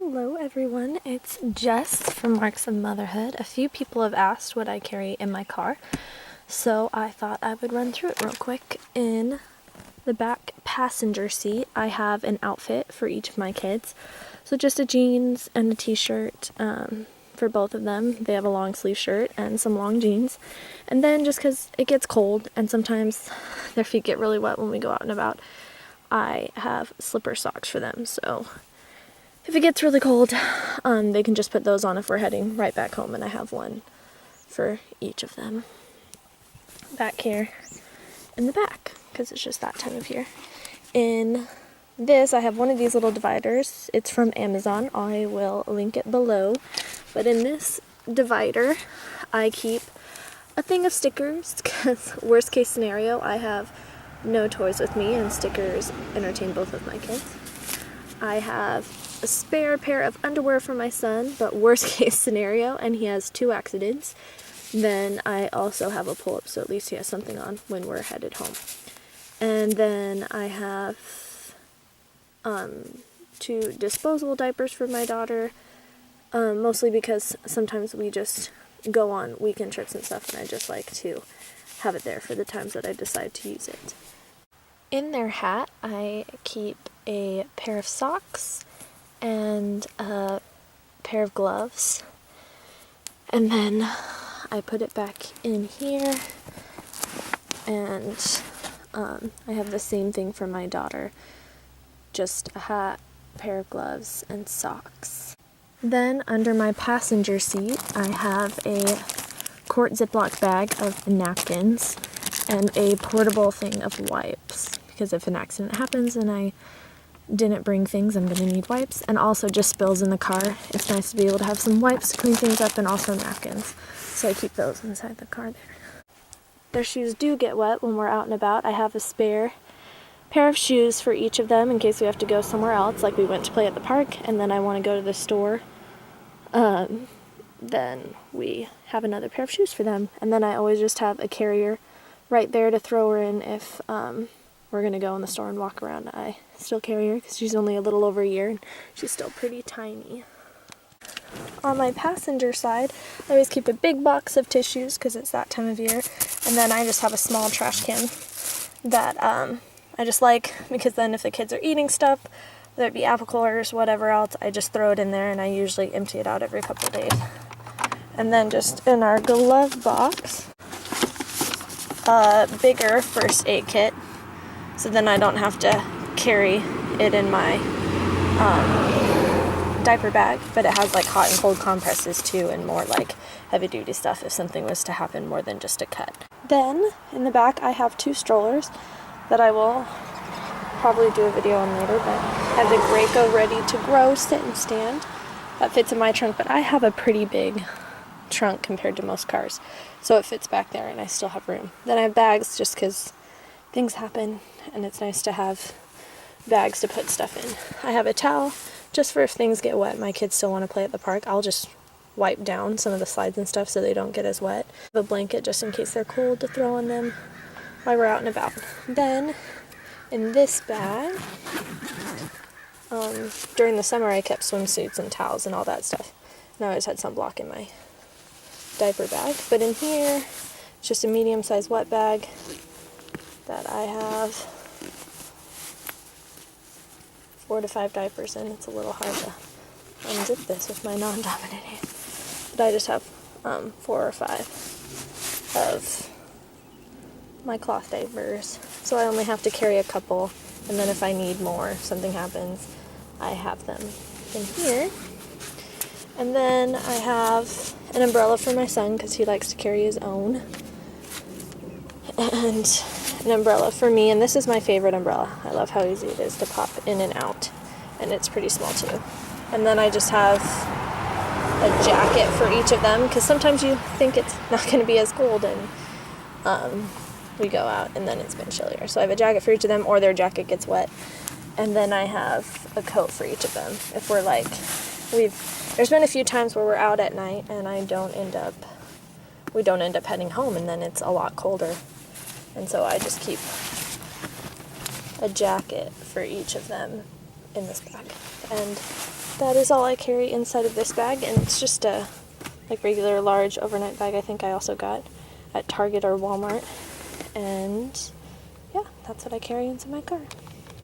Hello everyone, it's Jess from Marks of Motherhood. A few people have asked what I carry in my car, so I thought I would run through it real quick. In the back passenger seat, I have an outfit for each of my kids. So just a jeans and a t-shirt for both of them. They have a long sleeve shirt and some long jeans. And then just because it gets cold and sometimes their feet get really wet when we go out and about, I have slipper socks for them. So if it gets really cold, they can just put those on if we're heading right back home, and I have one for each of them. Back here in the back, because it's just that time of year. In this, I have one of these little dividers. It's from Amazon. I will link it below. But in this divider, I keep a thing of stickers, because worst case scenario, I have no toys with me, and stickers entertain both of my kids. I have a spare pair of underwear for my son, but worst case scenario, and he has 2 accidents, then I also have a pull-up, so at least he has something on when we're headed home. And then I have 2 disposable diapers for my daughter, mostly because sometimes we just go on weekend trips and stuff, and I just like to have it there for the times that I decide to use it. In their hat, I keep a pair of socks and a pair of gloves, and then I put it back in here, and I have the same thing for my daughter, just a hat, pair of gloves, and socks. Then under my passenger seat, I have a quart Ziploc bag of napkins and a portable thing of wipes, because if an accident happens and I didn't bring things, I'm going to need wipes. And also just spills in the car, it's nice to be able to have some wipes to clean things up, and also napkins. So I keep those inside the car there. Their shoes do get wet when we're out and about. I have a spare pair of shoes for each of them in case we have to go somewhere else, like we went to play at the park and then I want to go to the store. Then we have another pair of shoes for them. And then I always just have a carrier right there to throw her in if we're going to go in the store and walk around. I still carry her because she's only a little over a year and she's still pretty tiny. On my passenger side, I always keep a big box of tissues because it's that time of year. And then I just have a small trash can that I just like, because then if the kids are eating stuff, whether it be apple cores, whatever else, I just throw it in there, and I usually empty it out every couple of days. And then just in our glove box, a bigger first aid kit, so then I don't have to carry it in my diaper bag, but it has like hot and cold compresses too, and more like heavy duty stuff if something was to happen more than just a cut. Then in the back I have 2 strollers that I will probably do a video on later, but I have the Graco Ready to Grow sit and stand that fits in my trunk, but I have a pretty big trunk compared to most cars, so it fits back there and I still have room. Then I have bags just because things happen and it's nice to have bags to put stuff in. I have a towel just for if things get wet, my kids still want to play at the park, I'll just wipe down some of the slides and stuff so they don't get as wet. I have a blanket just in case they're cold to throw on them while we're out and about. Then in this bag, during the summer I kept swimsuits and towels and all that stuff, and I always had sunblock in my diaper bag. But in here, it's just a medium-sized wet bag that I have 4 to 5 diapers in. It's a little hard to unzip this with my non-dominant hand, but I just have 4 or 5 of my cloth diapers, so I only have to carry a couple, and then if I need more, if something happens, I have them in here. And then I have an umbrella for my son because he likes to carry his own, and an umbrella for me, and this is my favorite umbrella. I love how easy it is to pop in and out, and it's pretty small too. And then I just have a jacket for each of them because sometimes you think it's not going to be as cold, and we go out and then it's been chillier. So I have a jacket for each of them, or their jacket gets wet. And then I have a coat for each of them. If we're like, there's been a few times where we're out at night and we don't end up heading home, and then it's a lot colder. And so I just keep a jacket for each of them in this bag. And that is all I carry inside of this bag, and it's just a like regular large overnight bag I think I also got at Target or Walmart. And yeah, that's what I carry inside my car.